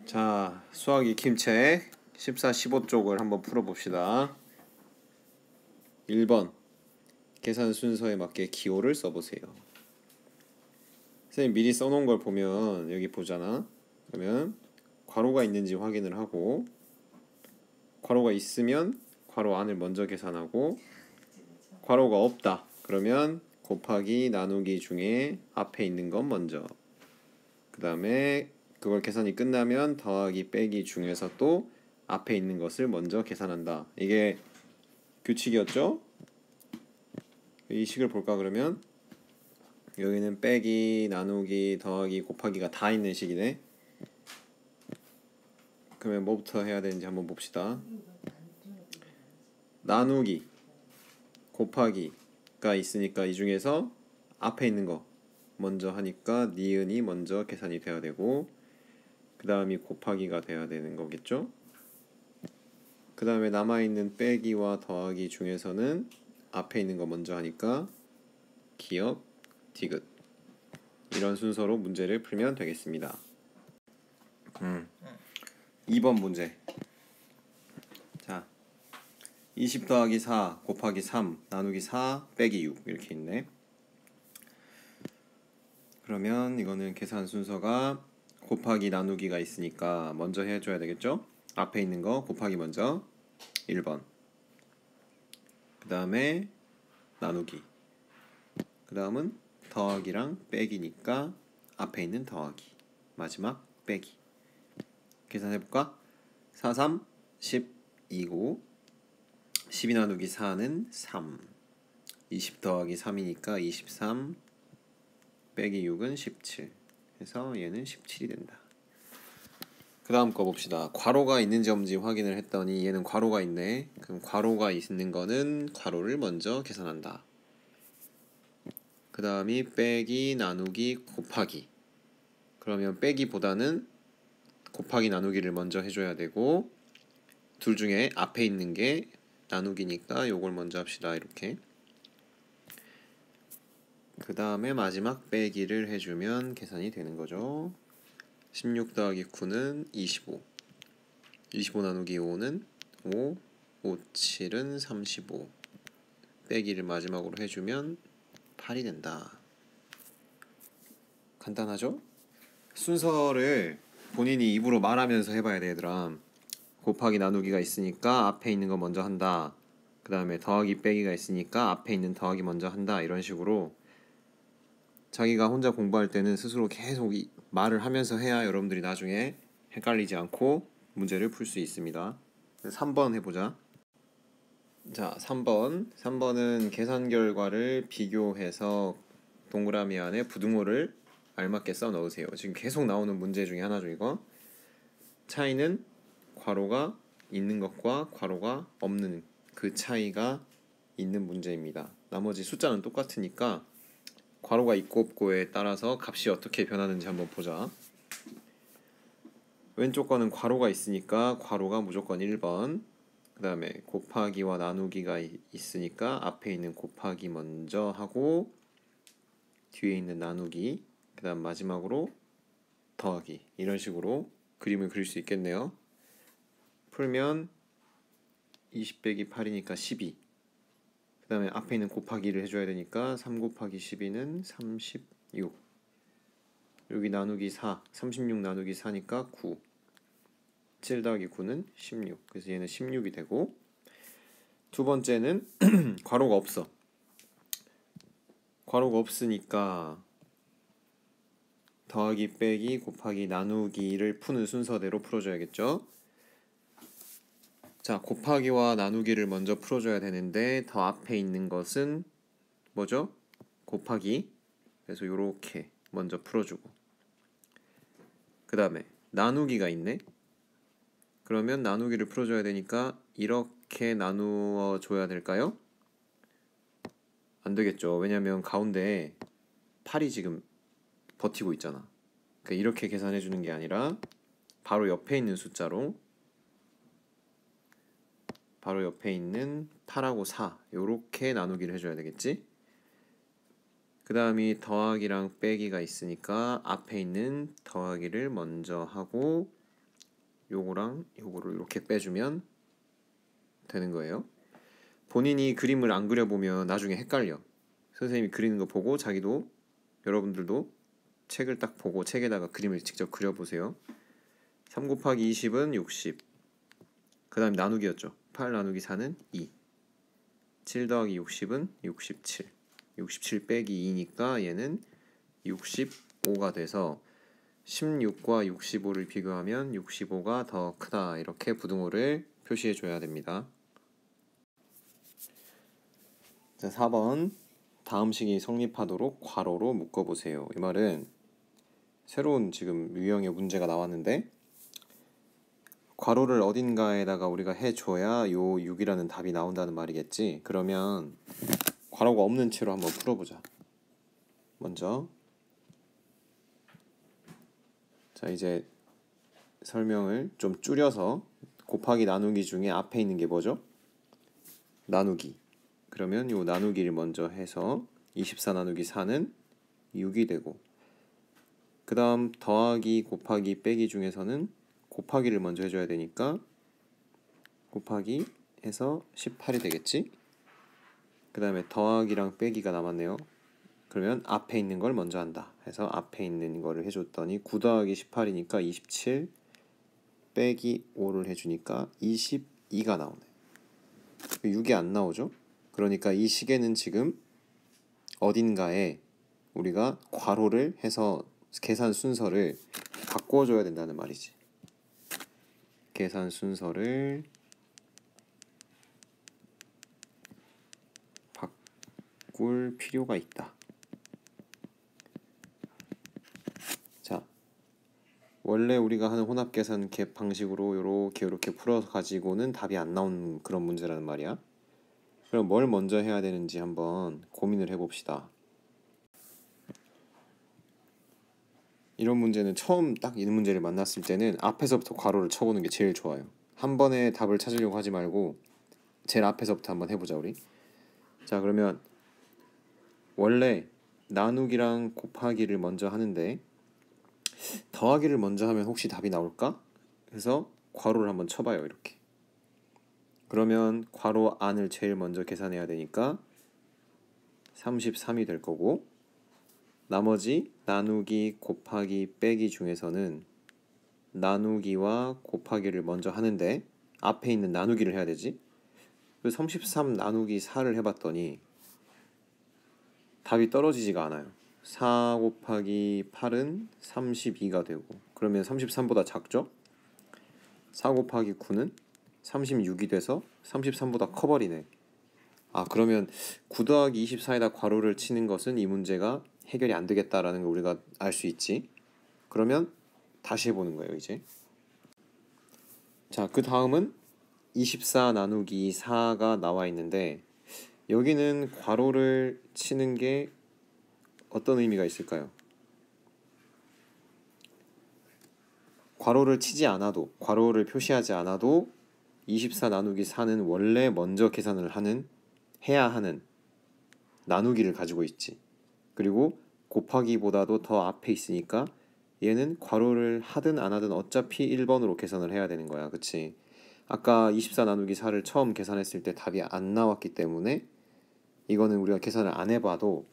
자, 수학 익힘책 14, 15쪽을 한번 풀어봅시다. 1번 계산 순서에 맞게 기호를 써보세요. 선생님 미리 써놓은 걸 보면 여기 보잖아. 그러면 괄호가 있는지 확인을 하고, 괄호가 있으면 괄호 안을 먼저 계산하고, 괄호가 없다 그러면 곱하기 나누기 중에 앞에 있는 건 먼저, 그 다음에 그걸 계산이 끝나면 더하기 빼기 중에서 또 앞에 있는 것을 먼저 계산한다. 이게 규칙이었죠? 이 식을 볼까 그러면 여기는 빼기, 나누기, 더하기, 곱하기가 다 있는 식이네. 그러면 뭐부터 해야 되는지 한번 봅시다. 나누기, 곱하기가 있으니까 이 중에서 앞에 있는 거 먼저 하니까 니은이 먼저 계산이 돼야 되고, 그 다음이 곱하기가 돼야 되는 거겠죠? 그 다음에 남아있는 빼기와 더하기 중에서는 앞에 있는 거 먼저 하니까 기역, 디귿, 이런 순서로 문제를 풀면 되겠습니다. 2번 문제. 자, 20 더하기 4 곱하기 3 나누기 4 빼기 6 이렇게 있네. 그러면 이거는 계산 순서가 곱하기 나누기가 있으니까 먼저 해줘야 되겠죠? 앞에 있는 거 곱하기 먼저 1번, 그 다음에 나누기, 그 다음은 더하기랑 빼기니까 앞에 있는 더하기, 마지막 빼기. 계산해볼까? 4, 3, 12고 12 나누기 4는 3, 20 더하기 3이니까 23, 빼기 6은 17 해서 얘는 17이 된다. 그 다음 거 봅시다. 괄호가 있는지 없는지 확인을 했더니 얘는 괄호가 있네. 그럼 괄호가 있는 거는 괄호를 먼저 계산한다. 그 다음이 빼기, 나누기, 곱하기. 그러면 빼기보다는 곱하기, 나누기를 먼저 해줘야 되고, 둘 중에 앞에 있는 게 나누기니까 요걸 먼저 합시다. 이렇게. 그 다음에 마지막 빼기를 해주면 계산이 되는 거죠. 16 더하기 9는 25, 25 나누기 5는 5, 5, 7은 35, 빼기를 마지막으로 해주면 8이 된다. 간단하죠? 순서를 본인이 입으로 말하면서 해봐야 돼, 얘들아. 곱하기 나누기가 있으니까 앞에 있는 거 먼저 한다. 그 다음에 더하기 빼기가 있으니까 앞에 있는 더하기 먼저 한다. 이런 식으로 자기가 혼자 공부할 때는 스스로 계속 말을 하면서 해야 여러분들이 나중에 헷갈리지 않고 문제를 풀 수 있습니다. 3번 해보자. 자, 3번은 계산 결과를 비교해서 동그라미 안에 부등호를 알맞게 써 넣으세요. 지금 계속 나오는 문제 중에 하나죠. 이거 차이는 괄호가 있는 것과 괄호가 없는 그 차이가 있는 문제입니다. 나머지 숫자는 똑같으니까 괄호가 있고 없고에 따라서 값이 어떻게 변하는지 한번 보자. 왼쪽 거는 괄호가 있으니까 괄호가 무조건 1번, 그 다음에 곱하기와 나누기가 있으니까 앞에 있는 곱하기 먼저 하고 뒤에 있는 나누기, 그 다음 마지막으로 더하기, 이런 식으로 그림을 그릴 수 있겠네요. 풀면 20 빼기 8이니까 12, 그 다음에 앞에 있는 곱하기를 해줘야 되니까 3 곱하기 12는 36, 여기 나누기 4, 36 나누기 4니까 9, 7 더하기 9는 16, 그래서 얘는 16이 되고, 두 번째는 괄호가 없어. 괄호가 없으니까 더하기 빼기 곱하기 나누기를 푸는 순서대로 풀어줘야겠죠. 자, 곱하기와 나누기를 먼저 풀어줘야 되는데 더 앞에 있는 것은 뭐죠? 곱하기. 그래서 요렇게 먼저 풀어주고, 그 다음에 나누기가 있네. 그러면 나누기를 풀어줘야 되니까 이렇게 나누어 줘야 될까요? 안 되겠죠. 왜냐면 가운데 8이 지금 버티고 있잖아. 그러니까 이렇게 계산해 주는 게 아니라 바로 옆에 있는 숫자로, 바로 옆에 있는 8하고 4 요렇게 나누기를 해줘야 되겠지. 그 다음이 더하기랑 빼기가 있으니까 앞에 있는 더하기를 먼저 하고 요거랑 요거를 이렇게 빼주면 되는 거예요. 본인이 그림을 안 그려보면 나중에 헷갈려. 선생님이 그리는 거 보고 자기도 여러분들도 책을 딱 보고 책에다가 그림을 직접 그려보세요. 3 곱하기 20은 60. 그 다음에 나누기였죠. 8 나누기 4는 2. 7 더하기 60은 67. 67 빼기 2니까 얘는 65가 돼서 16과 65를 비교하면 65가 더 크다. 이렇게 부등호를 표시해 줘야 됩니다. 자, 4번. 다음 식이 성립하도록 괄호로 묶어보세요. 이 말은 새로운 지금 유형의 문제가 나왔는데 괄호를 어딘가에다가 우리가 해줘야 요 6이라는 답이 나온다는 말이겠지. 그러면 괄호가 없는 채로 한번 풀어보자. 먼저 자, 이제 설명을 좀 줄여서 곱하기 나누기 중에 앞에 있는 게 뭐죠? 나누기. 그러면 요 나누기를 먼저 해서 24 나누기 4는 6이 되고, 그 다음 더하기 곱하기 빼기 중에서는 곱하기를 먼저 해줘야 되니까 곱하기 해서 18이 되겠지. 그 다음에 더하기랑 빼기가 남았네요. 그러면 앞에 있는 걸 먼저 한다 해서 앞에 있는 거를 해줬더니 9 더하기 18이니까 27 빼기 5를 해주니까 22가 나오네. 6이 안 나오죠. 그러니까 이 식에는 지금 어딘가에 우리가 괄호를 해서 계산 순서를 바꿔줘야 된다는 말이지. 계산 순서를 바꿀 필요가 있다. 자, 원래 우리가 하는 혼합계산 방식으로 이렇게 풀어서 가지고는 답이 안 나오는 그런 문제라는 말이야. 그럼 뭘 먼저 해야 되는지 한번 고민을 해봅시다. 이런 문제는 처음 딱 이 문제를 만났을 때는 앞에서부터 괄호를 쳐보는 게 제일 좋아요. 한 번에 답을 찾으려고 하지 말고 제일 앞에서부터 한번 해보자 우리. 자, 그러면 원래 나누기랑 곱하기를 먼저 하는데 더하기를 먼저 하면 혹시 답이 나올까? 해서 괄호를 한번 쳐봐요. 이렇게. 그러면 괄호 안을 제일 먼저 계산해야 되니까 33이 될 거고, 나머지 나누기 곱하기 빼기 중에서는 나누기와 곱하기를 먼저 하는데 앞에 있는 나누기를 해야 되지. 33 나누기 4를 해봤더니 답이 떨어지지가 않아요. 4 곱하기 8은 32가 되고, 그러면 33보다 작죠? 4 곱하기 9는 36이 돼서 33보다 커버리네. 아, 그러면 9 더하기 24에다 괄호를 치는 것은 이 문제가 해결이 안 되겠다라는 걸 우리가 알 수 있지. 그러면 다시 해보는 거예요, 이제. 자, 그 다음은 24 나누기 4가 나와 있는데 여기는 괄호를 치는 게 어떤 의미가 있을까요? 괄호를 치지 않아도, 괄호를 표시하지 않아도 24 나누기 4는 원래 먼저 계산을 해야 하는 나누기를 가지고 있지. 그리고 곱하기보다도 더 앞에 있으니까 얘는 괄호를 하든 안 하든 어차피 1번으로 계산을 해야 되는 거야. 그치? 아까 24 나누기 4를 처음 계산했을 때 답이 안 나왔기 때문에 이거는 우리가 계산을 안 해봐도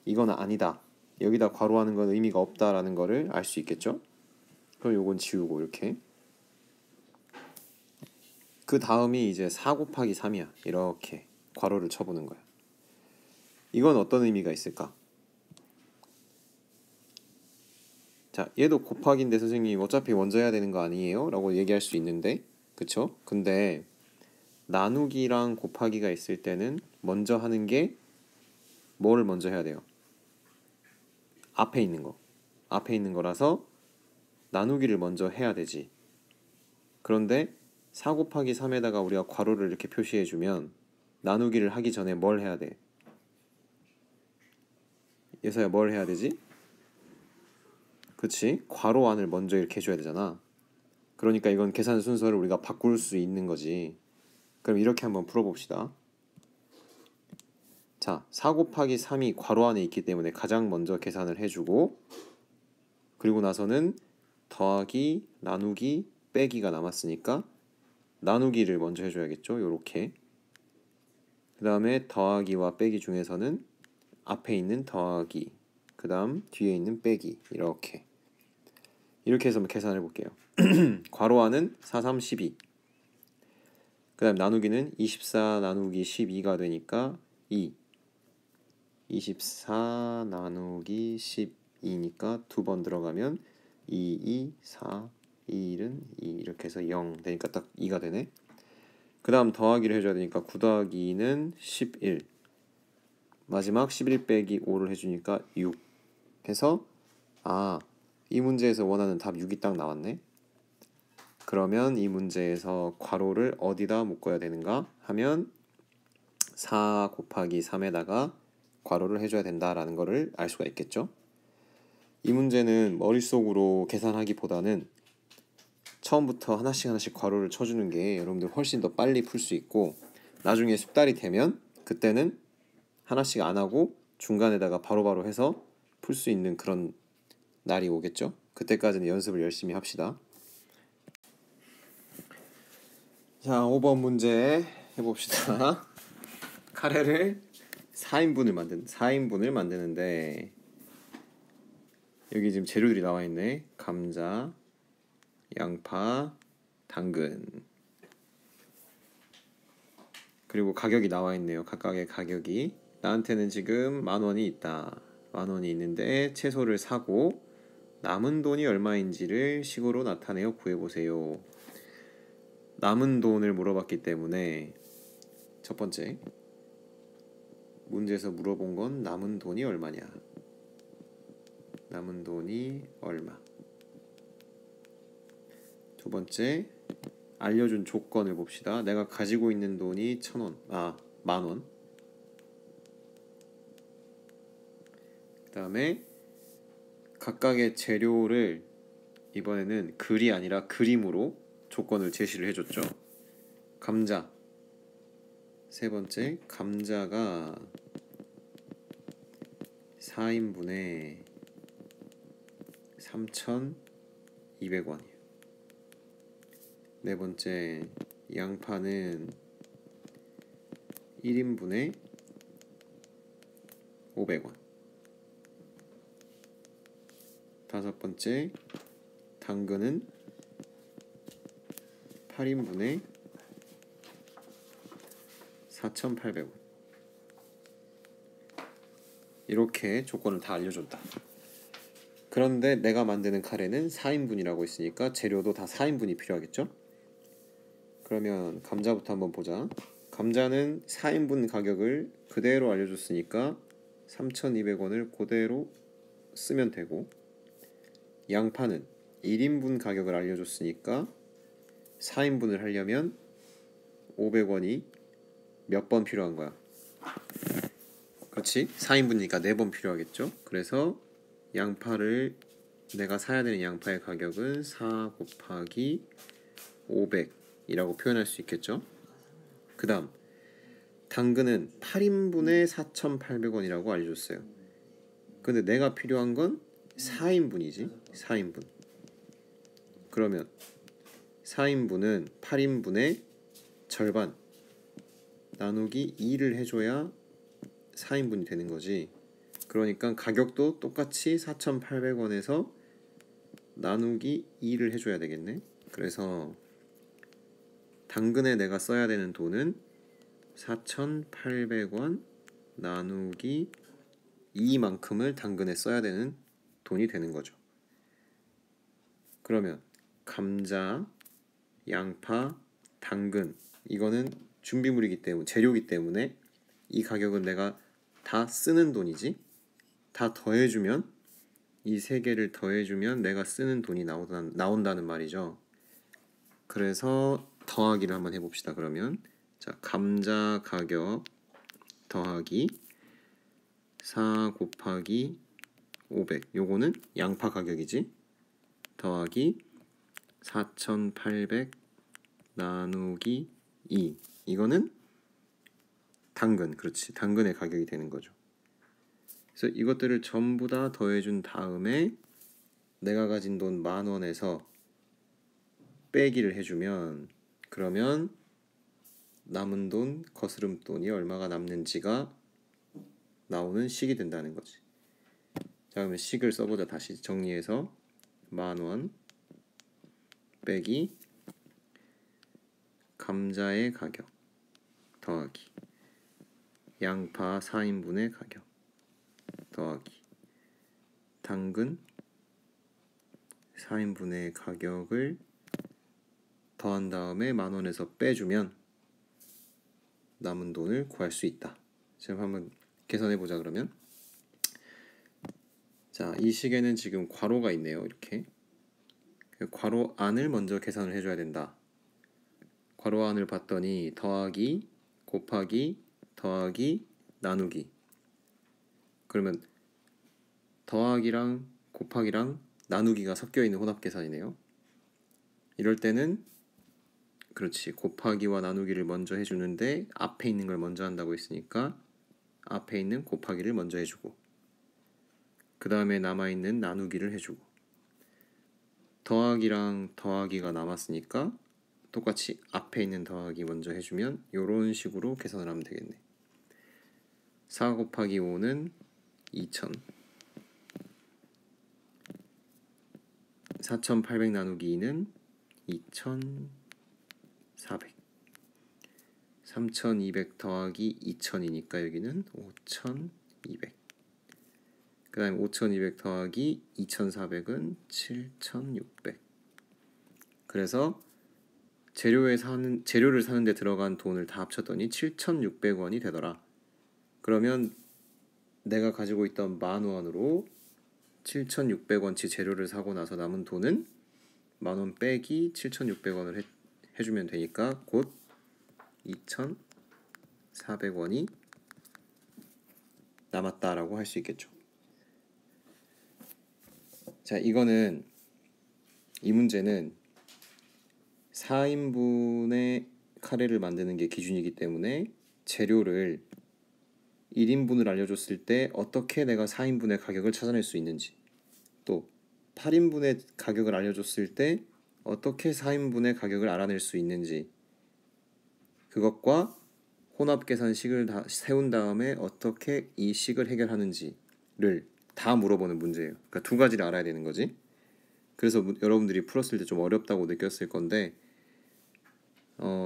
이건 아니다, 여기다 괄호하는 건 의미가 없다라는 거를 알 수 있겠죠? 그럼 요건 지우고 이렇게. 그 다음이 이제 4 곱하기 3이야. 이렇게 괄호를 쳐보는 거야. 이건 어떤 의미가 있을까? 자, 얘도 곱하기인데 선생님 어차피 먼저 해야 되는 거 아니에요? 라고 얘기할 수 있는데, 그쵸? 근데 나누기랑 곱하기가 있을 때는 먼저 하는 게 뭐를 먼저 해야 돼요? 앞에 있는 거. 앞에 있는 거라서 나누기를 먼저 해야 되지. 그런데 4 곱하기 3에다가 우리가 괄호를 이렇게 표시해주면 나누기를 하기 전에 뭘 해야 돼? 예서야, 뭘 해야 되지? 그치? 괄호 안을 먼저 이렇게 해줘야 되잖아. 그러니까 이건 계산 순서를 우리가 바꿀 수 있는 거지. 그럼 이렇게 한번 풀어봅시다. 자, 4 곱하기 3이 괄호 안에 있기 때문에 가장 먼저 계산을 해주고, 그리고 나서는 더하기, 나누기, 빼기가 남았으니까 나누기를 먼저 해줘야겠죠. 요렇게. 그 다음에 더하기와 빼기 중에서는 앞에 있는 더하기, 그 다음 뒤에 있는 빼기, 이렇게 해서 한번 계산해 볼게요. 괄호 안은 4, 3, 12. 그 다음 나누기는 24 나누기 12가 되니까 2. 24 나누기 12니까 두 번 들어가면 2, 2, 4, 2, 1은 2 이렇게 해서 0 되니까 딱 2가 되네. 그 다음 더하기를 해줘야 되니까 9 더하기는 11. 마지막 11 빼기 5를 해주니까 6 해서 이 문제에서 원하는 답 6이 딱 나왔네. 그러면 이 문제에서 괄호를 어디다 묶어야 되는가 하면 4 곱하기 3에다가 괄호를 해줘야 된다라는 거를 알 수가 있겠죠. 이 문제는 머릿속으로 계산하기보다는 처음부터 하나씩 괄호를 쳐주는 게 여러분들 훨씬 더 빨리 풀 수 있고, 나중에 숙달이 되면 그때는 하나씩 안 하고 중간에다가 바로바로 해서 풀 수 있는 그런 날이 오겠죠. 그때까지는 연습을 열심히 합시다. 자, 5번 문제 해봅시다. 카레를 4인분을 만드는데 여기 지금 재료들이 나와 있네. 감자, 양파, 당근. 그리고 가격이 나와 있네요. 각각의 가격이. 나한테는 지금 10,000원이 있다. 10,000원이 있는데 채소를 사고 남은 돈이 얼마인지를 식으로 나타내어 구해보세요. 남은 돈을 물어봤기 때문에 첫 번째 문제에서 물어본 건 남은 돈이 얼마냐. 남은 돈이 얼마. 두 번째 알려준 조건을 봅시다. 내가 가지고 있는 돈이 10,000원. 그 다음에 각각의 재료를 이번에는 글이 아니라 그림으로 조건을 제시를 해줬죠. 감자. 세 번째, 감자가 4인분에 3,200원이에요. 네 번째, 양파는 1인분에 500원. 다섯 번째, 당근은 8인분에 4,800원. 이렇게 조건을 다 알려줬다. 그런데 내가 만드는 카레는 4인분이라고 했으니까 재료도 다 4인분이 필요하겠죠? 그러면 감자부터 한번 보자. 감자는 4인분 가격을 그대로 알려줬으니까 3,200원을 그대로 쓰면 되고, 양파는 1인분 가격을 알려줬으니까 4인분을 하려면 500원이 몇 번 필요한 거야? 그렇지? 4인분이니까 4번 필요하겠죠? 그래서 양파를 내가 사야 되는 양파의 가격은 4 곱하기 500이라고 표현할 수 있겠죠? 그 다음 당근은 8인분에 4,800원이라고 알려줬어요. 근데 내가 필요한 건 4인분이지. 4인분. 그러면 4인분은 8인분의 절반 나누기 2를 해줘야 4인분이 되는 거지. 그러니까 가격도 똑같이 4,800원에서 나누기 2를 해줘야 되겠네. 그래서 당근에 내가 써야 되는 돈은 4,800원 나누기 2만큼을 당근에 써야 되는 돈이 되는 거죠. 그러면 감자, 양파, 당근, 이거는 준비물이기 때문에, 재료이기 때문에 이 가격은 내가 다 쓰는 돈이지. 다 더해주면, 이 세 개를 더해주면 내가 쓰는 돈이 나온다는 말이죠. 그래서 더하기를 한번 해봅시다. 그러면 자, 감자 가격 더하기 4 곱하기 500, 요거는 양파 가격이지. 더하기 4,800 나누기 2, 이거는 당근, 그렇지, 당근의 가격이 되는 거죠. 그래서 이것들을 전부 다 더해준 다음에 내가 가진 돈 10,000원에서 빼기를 해주면 그러면 남은 돈, 거스름돈이 얼마가 남는지가 나오는 식이 된다는 거지. 자, 그러면 식을 써보자. 다시 정리해서 10,000원 빼기 감자의 가격 더하기 양파 4인분의 가격 더하기 당근 4인분의 가격을 더한 다음에 10,000원에서 빼주면 남은 돈을 구할 수 있다. 지금 한번 계산해보자. 그러면 자, 이 식에는 지금 괄호가 있네요. 이렇게 괄호 안을 먼저 계산을 해줘야 된다. 괄호 안을 봤더니 더하기, 곱하기, 더하기, 나누기. 그러면 더하기랑 곱하기랑 나누기가 섞여있는 혼합계산이네요. 이럴 때는 그렇지, 곱하기와 나누기를 먼저 해주는데 앞에 있는 걸 먼저 한다고 했으니까 앞에 있는 곱하기를 먼저 해주고 그 다음에 남아있는 나누기를 해주고 더하기랑 더하기가 남았으니까 똑같이 앞에 있는 더하기 먼저 해주면 이런 식으로 계산을 하면 되겠네. 4 곱하기 5는 2000. 4800 나누기 2는 2400. 3200 더하기 2000이니까 여기는 5200. 그 다음에 5200 더하기 2400은 7600. 그래서 재료를 사는데 들어간 돈을 다 합쳤더니 7600원이 되더라. 그러면 내가 가지고 있던 10,000원으로 7600원치 재료를 사고 나서 남은 돈은 10,000원 빼기 7600원을 해주면 되니까 곧 2400원이 남았다라고 할 수 있겠죠. 자, 이 문제는 4인분의 카레를 만드는 게 기준이기 때문에 재료를 1인분을 알려줬을 때 어떻게 내가 4인분의 가격을 찾아낼 수 있는지, 또 8인분의 가격을 알려줬을 때 어떻게 4인분의 가격을 알아낼 수 있는지, 그것과 혼합계산식을 세운 다음에 어떻게 이 식을 해결하는지를 다 물어보는 문제예요. 그러니까 두 가지를 알아야 되는 거지. 그래서 여러분들이 풀었을 때 좀 어렵다고 느꼈을 건데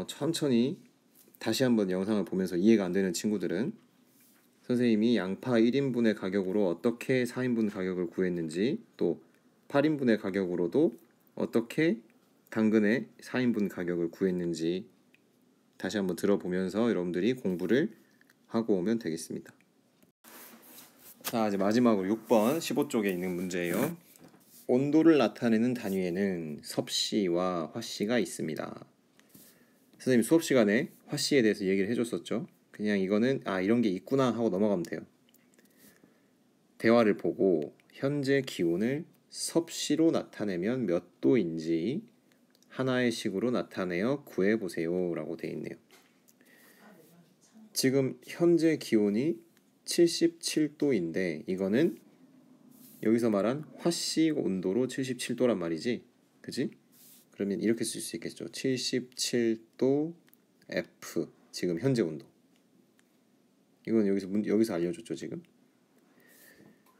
천천히 다시 한번 영상을 보면서 이해가 안 되는 친구들은 선생님이 양파 1인분의 가격으로 어떻게 4인분 가격을 구했는지, 또 8인분의 가격으로도 어떻게 당근의 4인분 가격을 구했는지 다시 한번 들어보면서 여러분들이 공부를 하고 오면 되겠습니다. 자, 이제 마지막으로 6번 15쪽에 있는 문제예요. 온도를 나타내는 단위에는 섭씨와 화씨가 있습니다. 선생님 수업 시간에 화씨에 대해서 얘기를 해줬었죠. 그냥 이거는 이런 게 있구나 하고 넘어가면 돼요. 대화를 보고 현재 기온을 섭씨로 나타내면 몇 도인지 하나의 식으로 나타내어 구해보세요 라고 되어 있네요. 지금 현재 기온이 77도인데 이거는 여기서 말한 화씨 온도로 77도란 말이지, 그지? 그러면 이렇게 쓸 수 있겠죠. 77도 F, 지금 현재 온도. 이건 여기서 알려줬죠 지금.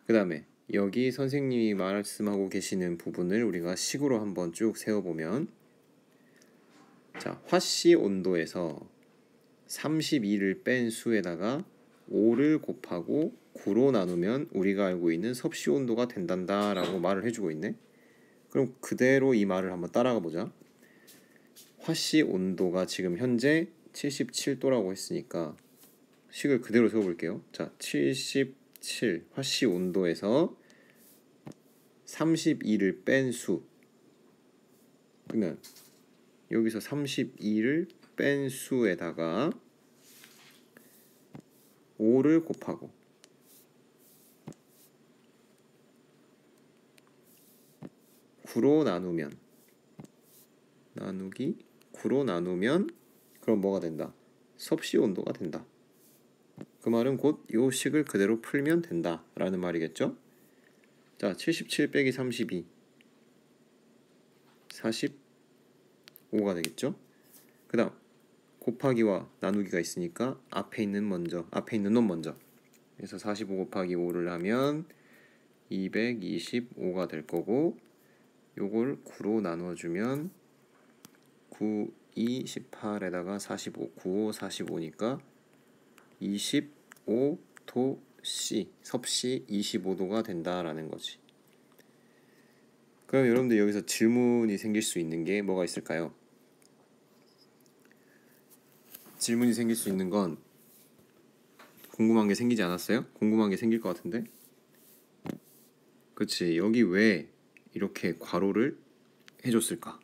그 다음에 여기 선생님이 말씀하고 계시는 부분을 우리가 식으로 한번 쭉 세워보면, 자, 화씨 온도에서 32를 뺀 수에다가 5를 곱하고 9로 나누면 우리가 알고 있는 섭씨 온도가 된단다 라고 말을 해주고 있네. 그럼 그대로 이 말을 한번 따라가 보자. 화씨 온도가 지금 현재 77도라고 했으니까 식을 그대로 세워볼게요. 자, 77 화씨 온도에서 32를 뺀 수, 그러면 여기서 32를 뺀 수에다가 5를 곱하고 9로 나누면 나누기 9로 나누면 그럼 뭐가 된다? 섭씨 온도가 된다. 그 말은 곧 요 식을 그대로 풀면 된다 라는 말이겠죠. 자, 77 빼기 32 42 5가 되겠죠. 그 다음 곱하기와 나누기가 있으니까 앞에 있는 놈 먼저. 그래서 45 곱하기 5를 하면 225가 될 거고, 요걸 9로 나눠주면 9, 2, 18에다가 45, 9, 5, 45니까 25도 C, 섭씨 25도가 된다라는 거지. 그럼 여러분들 여기서 질문이 생길 수 있는 게 뭐가 있을까요? 질문이 생길 수 있는 건 궁금한 게 생기지 않았어요? 궁금한 게 생길 것 같은데? 그치, 여기 왜 이렇게 괄호를 해줬을까?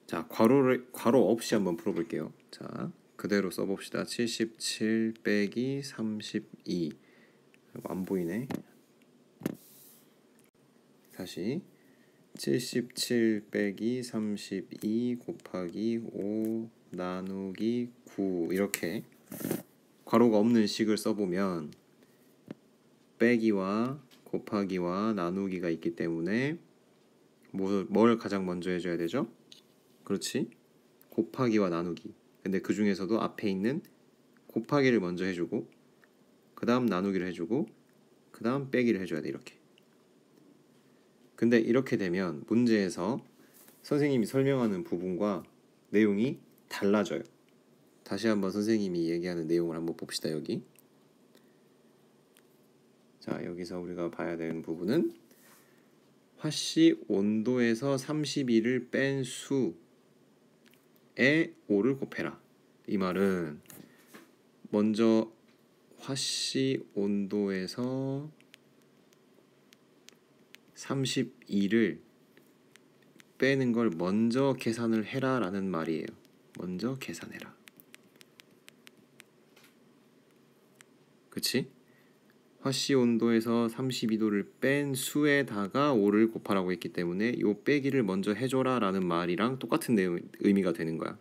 자, 괄호 없이 한번 풀어볼게요. 자, 그대로 써봅시다. 77 빼기 32. 안 보이네. 다시 77 빼기 32 곱하기 5 나누기 9. 이렇게 괄호가 없는 식을 써보면 빼기와 곱하기와 나누기가 있기 때문에 뭘 가장 먼저 해줘야 되죠? 그렇지, 곱하기와 나누기. 근데 그 중에서도 앞에 있는 곱하기를 먼저 해주고, 그 다음 나누기를 해주고, 그 다음 빼기를 해줘야 돼. 이렇게. 근데 이렇게 되면 문제에서 선생님이 설명하는 부분과 내용이 달라져요. 다시 한번 선생님이 얘기하는 내용을 한번 봅시다. 여기. 자, 여기서 우리가 봐야 되는 부분은 화씨 온도에서 32를 뺀 수에 5를 곱해라. 이 말은 먼저 화씨 온도에서 32를 빼는 걸 먼저 계산을 해라 라는 말이에요. 먼저 계산해라. 그치? 화씨 온도에서 32도를 뺀 수에다가 5를 곱하라고 했기 때문에 요 빼기를 먼저 해줘라 라는 말이랑 똑같은 의미가 되는 거야.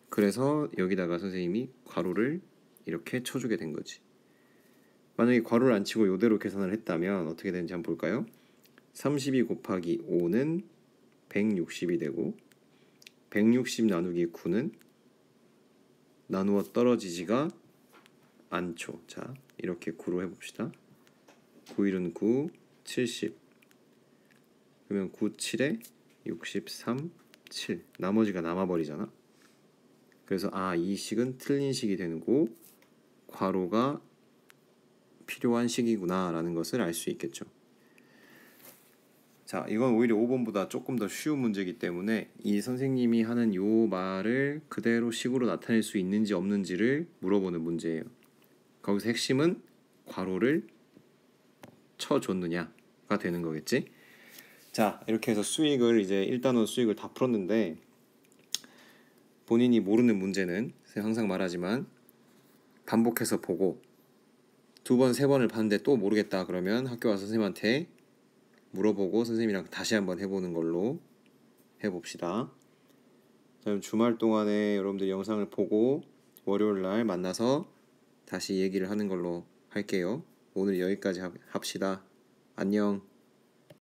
그래서 여기다가 선생님이 괄호를 이렇게 쳐주게 된 거지. 만약에 괄호를 안 치고 요대로 계산을 했다면 어떻게 되는지 한번 볼까요? 32 곱하기 5는 160이 되고, 160 나누기 9는 나누어 떨어지지가 않죠. 자, 이렇게 9로 해봅시다. 9일은 9, 70. 그러면 9, 7에 63, 7. 나머지가 남아버리잖아. 그래서 이 식은 틀린 식이 되는 거, 괄호가 필요한 식이구나 라는 것을 알 수 있겠죠. 자, 이건 오히려 5번보다 조금 더 쉬운 문제이기 때문에 이 선생님이 하는 요 말을 그대로 식으로 나타낼 수 있는지 없는지를 물어보는 문제예요. 거기서 핵심은 괄호를 쳐줬느냐가 되는 거겠지. 자, 이렇게 해서 수익을 이제 1단원 수익을 다 풀었는데, 본인이 모르는 문제는 항상 말하지만 반복해서 보고 2번, 3번을 봤는데 또 모르겠다 그러면 학교 와서 선생님한테 물어보고 선생님이랑 다시 한번 해보는 걸로 해봅시다. 그럼 주말 동안에 여러분들 영상을 보고 월요일 날 만나서 다시 얘기를 하는 걸로 할게요. 오늘 여기까지 합시다. 안녕.